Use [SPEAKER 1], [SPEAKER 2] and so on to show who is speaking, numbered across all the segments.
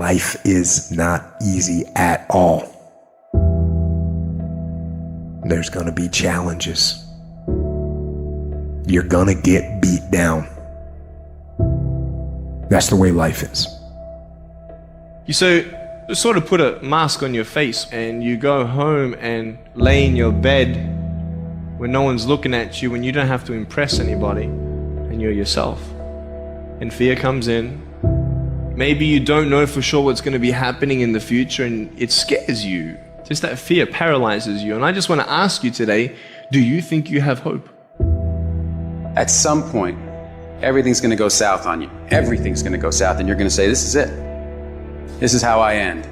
[SPEAKER 1] life is not easy at all. There's gonna be challenges. You're gonna get beat down. That's the way life is.
[SPEAKER 2] You sort of put a mask on your face and you go home and lay in your bed when no one's looking at you, when you don't have to impress anybody and you're yourself. And fear comes in. Maybe you don't know for sure what's going to be happening in the future and it scares you. Just that fear paralyzes you. And I just want to ask you today, do you think you have hope?
[SPEAKER 3] At some point, everything's going to go south on you. Everything's going to go south and you're going to say, this is it. This is how I end.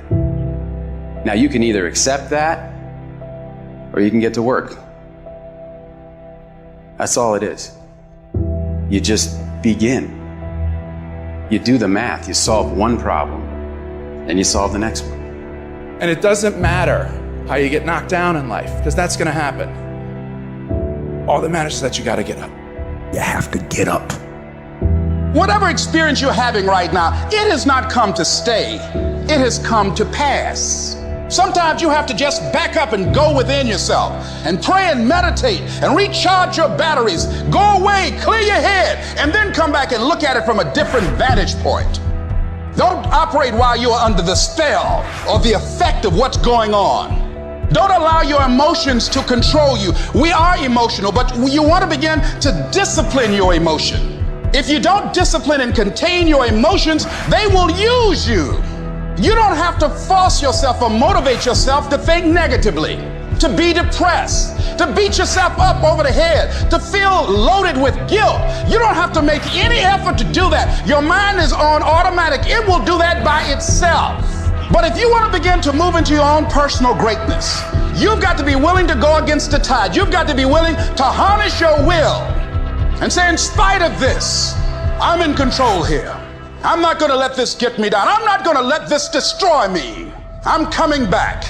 [SPEAKER 3] Now you can either accept that or you can get to work. That's all it is. You just begin. You do the math, you solve one problem, and you solve the next one.
[SPEAKER 4] And it doesn't matter how you get knocked down in life, because that's going to happen. All that matters is that you got to get up.
[SPEAKER 1] You have to get up.
[SPEAKER 5] Whatever experience you're having right now, it has not come to stay. It has come to pass. Sometimes you have to just back up and go within yourself and pray and meditate and recharge your batteries. Go away, clear your head, and then come back and look at it from a different vantage point. Don't operate while you are under the spell or the effect of what's going on. Don't allow your emotions to control you. We are emotional, but you want to begin to discipline your emotion. If you don't discipline and contain your emotions, they will use you. You don't have to force yourself or motivate yourself to think negatively, to be depressed, to beat yourself up over the head, to feel loaded with guilt. You don't have to make any effort to do that. Your mind is on automatic. It will do that by itself. But if you want to begin to move into your own personal greatness, you've got to be willing to go against the tide. You've got to be willing to harness your will and say, in spite of this, I'm in control here. I'm not going to let this get me down. I'm not going to let this destroy me. I'm coming back.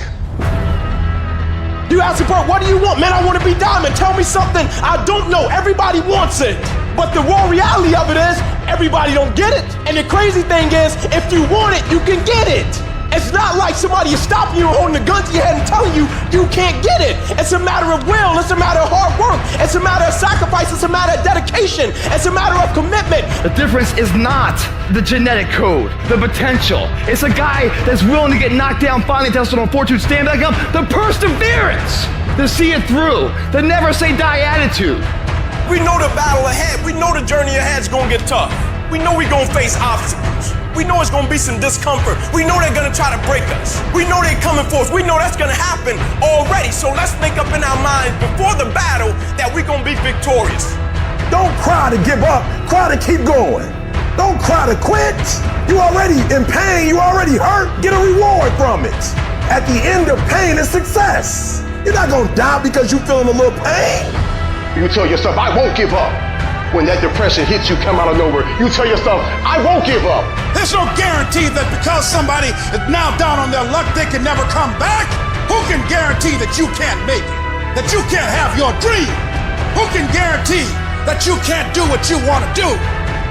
[SPEAKER 6] You ask me, bro, what do you want? Man, I want to be diamond. Tell me something I don't know. Everybody wants it. But the raw reality of it is, everybody don't get it. And the crazy thing is, if you want it, you can get it. It's not like somebody is stopping you, holding a gun to your head and telling you you can't get it. It's a matter of will. It's a matter of hard work. It's a matter of sacrifice. It's a matter of dedication. It's a matter of commitment.
[SPEAKER 7] The difference is not the genetic code, the potential. It's a guy that's willing to get knocked down, finally tested on fortune, stand back up. The perseverance to see it through. The never say die attitude.
[SPEAKER 6] We know the battle ahead. We know the journey ahead is going to get tough. We know we're going to face obstacles. We know it's going to be some discomfort. We know they're going to try to break us. We know they're coming for us. We know that's going to happen already. So let's make up in our minds before the battle that we're going to be victorious.
[SPEAKER 8] Don't cry to give up. Cry to keep going. Don't cry to quit. You already in pain. You already hurt. Get a reward from it. At the end of pain is success. You're not going to die because you're feeling a little pain.
[SPEAKER 9] You tell yourself, I won't give up. When that depression hits you, come out of nowhere, you tell yourself, I won't give up.
[SPEAKER 5] There's no guarantee that because somebody is now down on their luck, they can never come back. Who can guarantee that you can't make it? That you can't have your dream? Who can guarantee that you can't do what you want to do?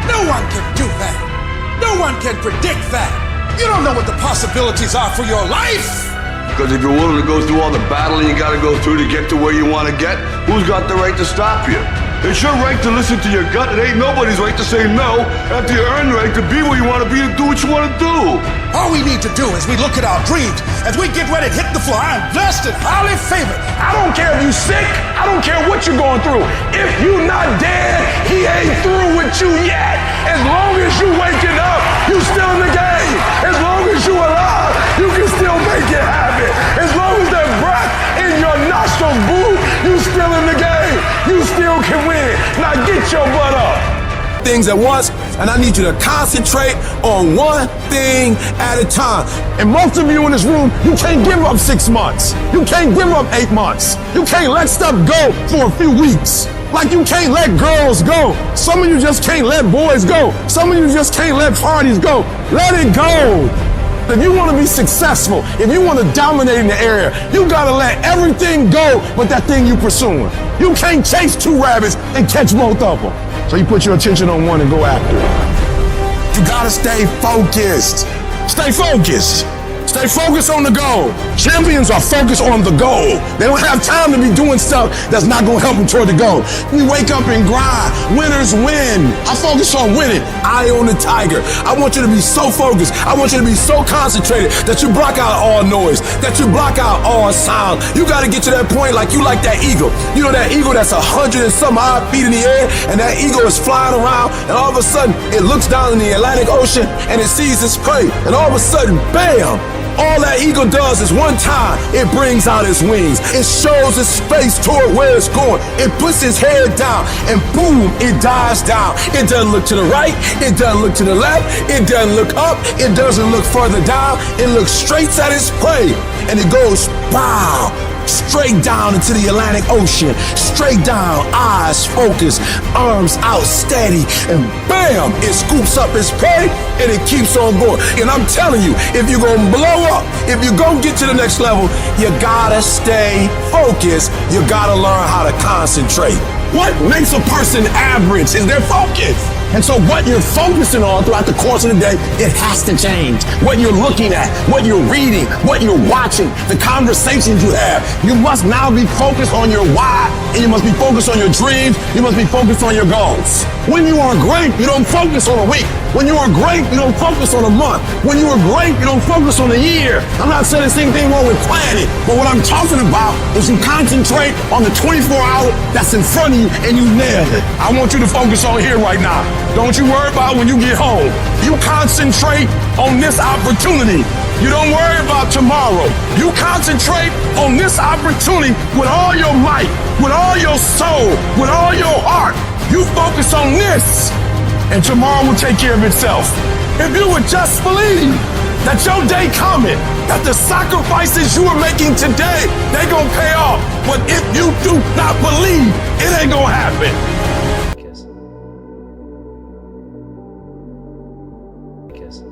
[SPEAKER 5] No one can do that. No one can predict that. You don't know what the possibilities are for your life.
[SPEAKER 10] Because if you're willing to go through all the battling you got to go through to get to where you want to get, who's got the right to stop you? It's your right to listen to your gut. It ain't nobody's right to say no after you earn the right to be where you want to be, to do what you want to do.
[SPEAKER 5] All we need to do is we look at our dreams. As we get ready to hit the floor, I'm blessed and highly favored.
[SPEAKER 8] I don't care if you're sick. I don't care what you're going through. If you're not dead, he ain't through with you yet. As long as you waking up, you still in the game. As long as you alive, you can still make it happen. As long as there's breath in your nostrils, boo, you still in the game. You still can win. Now get your butt up. Things at once, and I need you to concentrate on one thing at a time. And most of you in this room, you can't give up 6 months. You can't give up 8 months. You can't let stuff go for a few weeks. Like you can't let girls go. Some of you just can't let boys go. Some of you just can't let parties go. Let it go. If you want to be successful, if you want to dominate in the area, you got to let everything go but that thing you pursuing. You can't chase 2 rabbits and catch both of them. So you put your attention on one and go after it. You got to stay focused. Stay focused. Stay focused on the goal. Champions are focused on the goal. They don't have time to be doing stuff that's not going to help them toward the goal. We wake up and grind. Winners win. I focus on winning. Eye on the tiger. I want you to be so focused. I want you to be so concentrated that you block out all noise, that you block out all sound. You got to get to that point like you like that eagle. You know that eagle that's 100 and some odd feet in the air, and that eagle is flying around, and all of a sudden it looks down in the Atlantic Ocean and it sees its prey, and all of a sudden, bam! All that eagle does is one time, it brings out its wings. It shows its face toward where it's going. It puts its head down and boom, it dives down. It doesn't look to the right. It doesn't look to the left. It doesn't look up. It doesn't look further down. It looks straight at its prey and it goes pow, straight down into the Atlantic Ocean. Straight down, eyes focused, arms out steady, and bam, it scoops up its prey and it keeps on going. And I'm telling you, if you're gonna blow up, if you're gonna get to the next level, you gotta stay focused. You gotta learn how to concentrate. What makes a person average is their focus. And so what you're focusing on throughout the course of the day, it has to change. What you're looking at, what you're reading, what you're watching, the conversations you have. You must now be focused on your why, and you must be focused on your dreams. You must be focused on your goals. When you are great, you don't focus on a week. When you are great, you don't focus on a month. When you are great, you don't focus on a year. I'm not saying there's anything wrong with planning, but what I'm talking about is you concentrate on the 24 hours that's in front of you and you nail it. I want you to focus on here right now. Don't you worry about when you get home. You concentrate on this opportunity. You don't worry about tomorrow. You concentrate on this opportunity with all your might, with all your soul, with all your heart. You focus on this, and tomorrow will take care of itself. If you would just believe that your day coming, that the sacrifices you are making today, they gonna pay off. But if you do not believe, it ain't gonna happen.
[SPEAKER 11] Kiss.